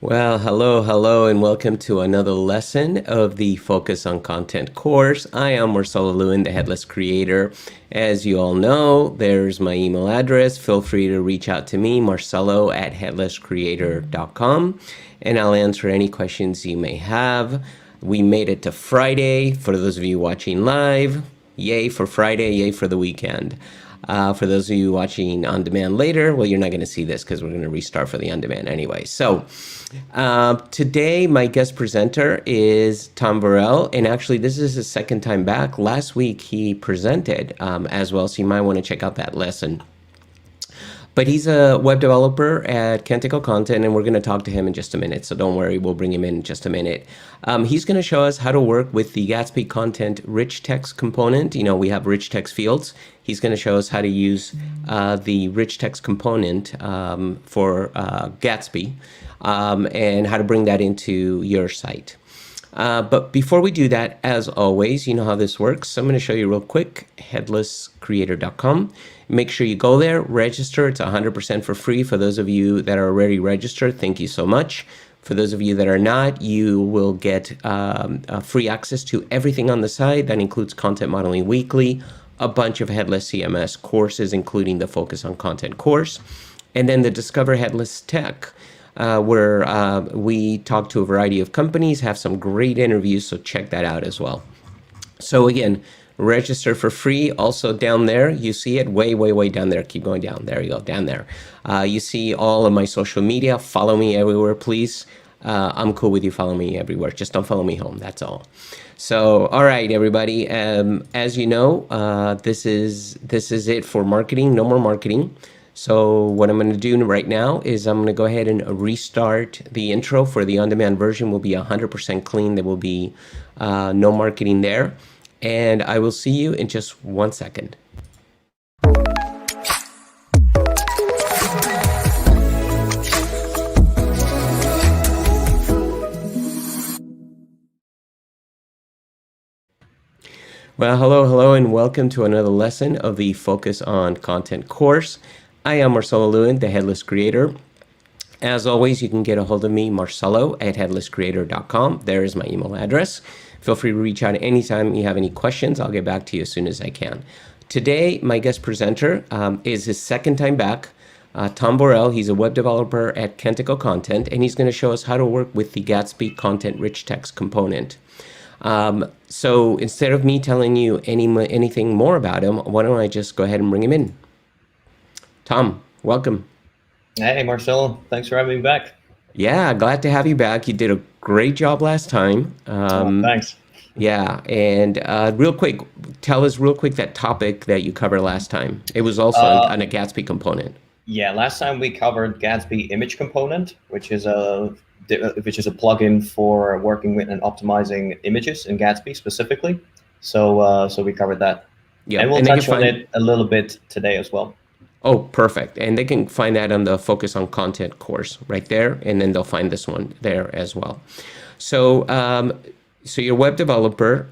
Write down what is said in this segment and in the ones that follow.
Well, hello, and welcome to another lesson of the Focus on Content course. I am Marcelo Lewin, the Headless Creator. As you all know, there's my email address. Feel free to reach out to me, marcelo@headlesscreator.com, and I'll answer any questions you may have. We made it to Friday. For those of you watching live, yay for Friday, yay for the weekend. For those of you watching on demand later, well, you're not going to see this because we're going to restart for the on demand anyway. So today, my guest presenter is Tom Burrell, and actually, this is his second time back. Last week, he presented as well, so you might want to check out that lesson. But he's a web developer at Kontent, and we're going to talk to him in just a minute. So don't worry, we'll bring him in just a minute. He's going to show us how to work with the Gatsby Kontent RichText component. You know, we have rich text fields. He's going to show us how to use the rich text component for Gatsby and how to bring that into your site. But before we do that, as always, you know how this works. So I'm going to show you real quick, headlesscreator.com. Make sure you go there, register. It's 100% for free. For those of you that are already registered, thank you so much. For those of you that are not, you will get free access to everything on the site. That includes Content Modeling Weekly, a bunch of Headless CMS courses, including the Focus on Content course, and then the Discover Headless Tech, where we talk to a variety of companies, have some great interviews, so check that out as well. So again, register for free. Also down there, you see it way down there. Keep going down. There you go, down there. You see all of my social media. Follow me everywhere, please. I'm cool with you. Follow me everywhere. Just don't follow me home. That's all. So, all right, everybody. As you know, this is it for marketing. No more marketing. So what I'm going to do right now is I'm going to go ahead and restart the intro for the on-demand version. Will be 100% clean. There will be no marketing there. And I will see you in just 1 second. Well, hello, and welcome to another lesson of the Focus on Content course. I am Marcelo Lewin, the Headless Creator. As always, you can get a hold of me, marcelo@headlesscreator.com. There is my email address. Feel free to reach out anytime you have any questions. I'll get back to you as soon as I can. Today, my guest presenter is his second time back, Tom Burrell. He's a web developer at Kontent, and he's going to show us how to work with the Gatsby Kontent Rich Text component. So instead of me telling you anything more about him, why don't I just go ahead and bring him in? Tom, welcome. Hey, Marcelo. Thanks for having me back. Yeah, glad to have you back. You did a great job last time. Thanks. Yeah, and real quick, tell us real quick that topic that you covered last time. It was also on a Gatsby component. Yeah, last time we covered Gatsby image component, which is a plugin for working with and optimizing images in Gatsby specifically. So we covered that. Yeah, and we'll touch on it a little bit today as well. Oh, perfect. And they can find that on the Focus on Content course right there, and then they'll find this one there as well. So so you're a web developer.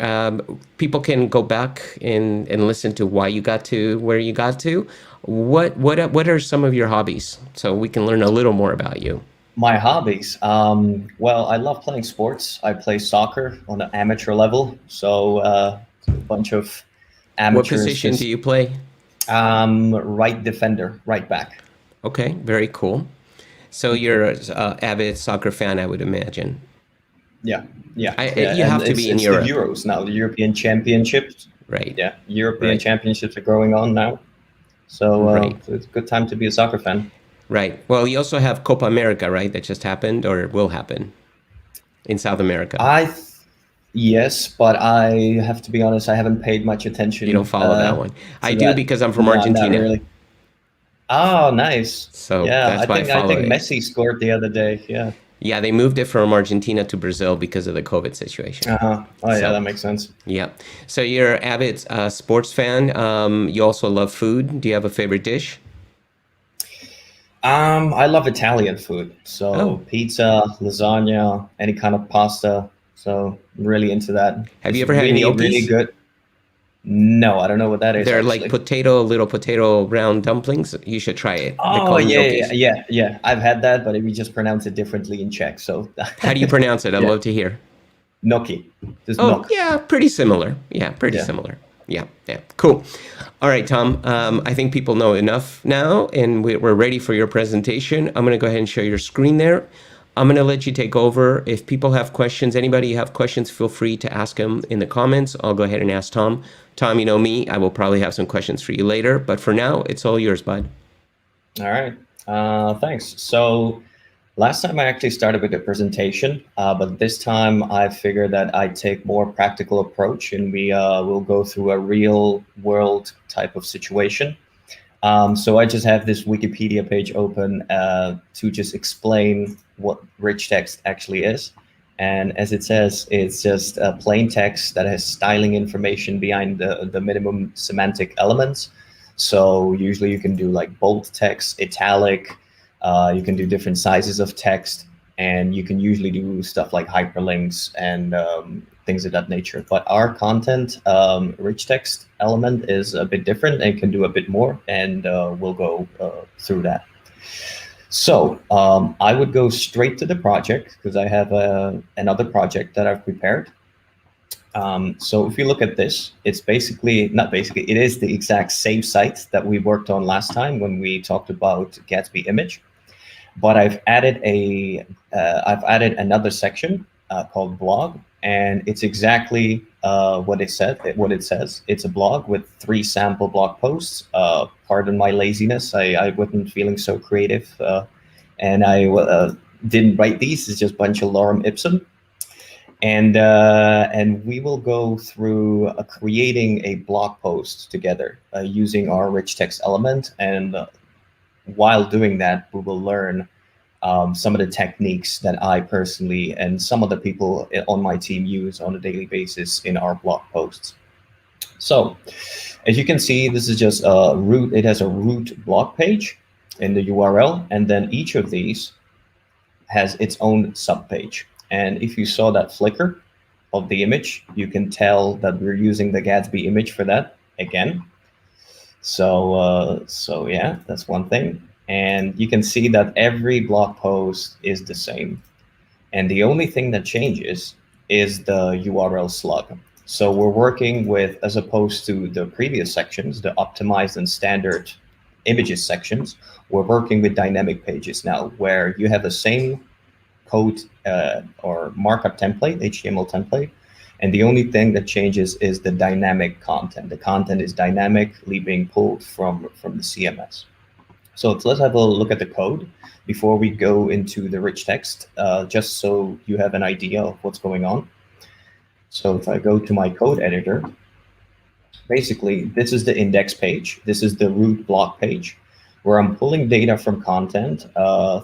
People can go back and listen to why you got to where you got to. What are some of your hobbies, so we can learn a little more about you? My hobbies? Well, I love playing sports. I play soccer on an amateur level, so a bunch of amateurs. What position do you play? Right defender, right back. Okay, very cool. So you're an avid soccer fan, I would imagine. Yeah. You have to be in Europe. The Euros now, the European Championships. Right. Yeah, European Championships are going on now. So it's a good time to be a soccer fan. Right. Well, you also have Copa America, right? That just happened or will happen in South America. Yes, but I have to be honest, I haven't paid much attention. You don't follow that one. I do because I'm from Argentina. Not really. Oh, nice. So yeah, that's why I think Messi scored the other day. Yeah. Yeah, they moved it from Argentina to Brazil because of the COVID situation. Oh, yeah, that makes sense. Yeah. So you're an avid sports fan. You also love food. Do you have a favorite dish? I love Italian food. So pizza, lasagna, any kind of pasta. So I'm really into that. Have you ever had gnocchis? Really good. No, I don't know what that is They're like actually. little potato round dumplings. You should try it. They Oh call them yeah, yeah, gnocchis. yeah, yeah. I've had that, but we just pronounce it differently in Czech. So How do you pronounce it? I'd yeah, love to hear. gnocchi, just Oh, knock. yeah, pretty similar. Yeah, pretty Yeah. similar. Yeah, yeah, cool. All right, Tom. I think people know enough now, and we're ready for your presentation. I'm going to go ahead and share your screen there. I'm going to let you take over. If people have questions, anybody have questions, feel free to ask them in the comments. I'll go ahead and ask Tom. Tom, you know me. I will probably have some questions for you later, but for now, it's all yours, bud. All right. Thanks. So last time I actually started with the presentation, but this time I figured that I'd take more practical approach and we will go through a real world type of situation. So I just have this Wikipedia page open to just explain what rich text actually is. And as it says, it's just a plain text that has styling information behind the minimum semantic elements. So usually you can do like bold text, italic, you can do different sizes of text, and you can usually do stuff like hyperlinks and things of that nature. But our content rich text element is a bit different and can do a bit more, and we'll go through that. So I would go straight to the project because I have another project that I've prepared. So if you look at this, it's basically, not basically, it is the exact same site that we worked on last time when we talked about Gatsby image. But I've added another section called blog, and it's exactly what it says. It's a blog with 3 sample blog posts. Pardon my laziness. I wasn't feeling so creative, and I didn't write these. It's just a bunch of lorem ipsum. And we will go through creating a blog post together using our rich text element. And while doing that, we will learn some of the techniques that I personally and some of the people on my team use on a daily basis in our blog posts. So as you can see, this is just a root. It has a root blog page in the URL, and then each of these has its own subpage. And if you saw that flicker of the image, you can tell that we're using the Gatsby image for that again. So yeah, that's one thing. And you can see that every blog post is the same. And the only thing that changes is the URL slug. So we're working with, as opposed to the previous sections, the optimized and standard images sections, we're working with dynamic pages now, where you have the same code or markup template, HTML template, and the only thing that changes is the dynamic content. The content is dynamically being pulled from the CMS. So let's have a look at the code before we go into the rich text, just so you have an idea of what's going on. So if I go to my code editor, basically this is the index page. This is the root block page where I'm pulling data from content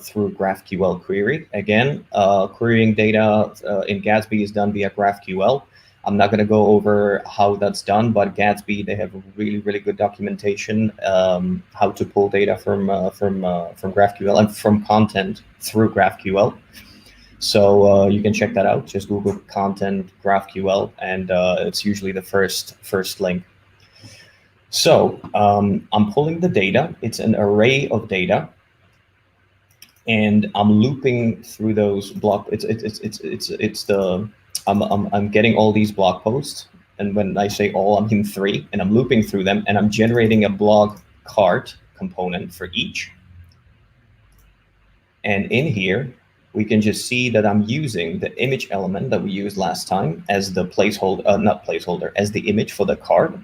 through GraphQL query. Again, querying data in Gatsby is done via GraphQL. I'm not going to go over how that's done, but Gatsby, they have really, really good documentation how to pull data from GraphQL and from content through GraphQL. So you can check that out. Just Google content GraphQL, and it's usually the first link. So I'm pulling the data. It's an array of data, and I'm looping through those blog. I'm getting all these blog posts, and when I say all, I mean 3, and I'm looping through them, and I'm generating a blog cart component for each. And in here, we can just see that I'm using the image element that we used last time as the placeholder, not placeholder, as the image for the cart,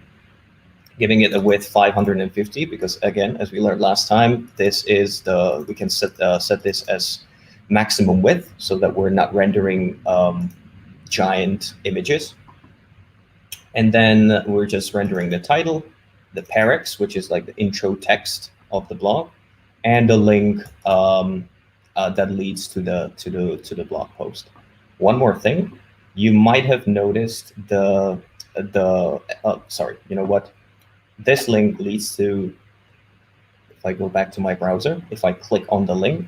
giving it a width 550, because again, as we learned last time, this is we can set this as maximum width so that we're not rendering giant images. And then we're just rendering the title, the parex, which is like the intro text of the blog, and the link that leads to the blog post. One more thing, you might have noticed sorry, you know what? This link leads to, if I go back to my browser, if I click on the link,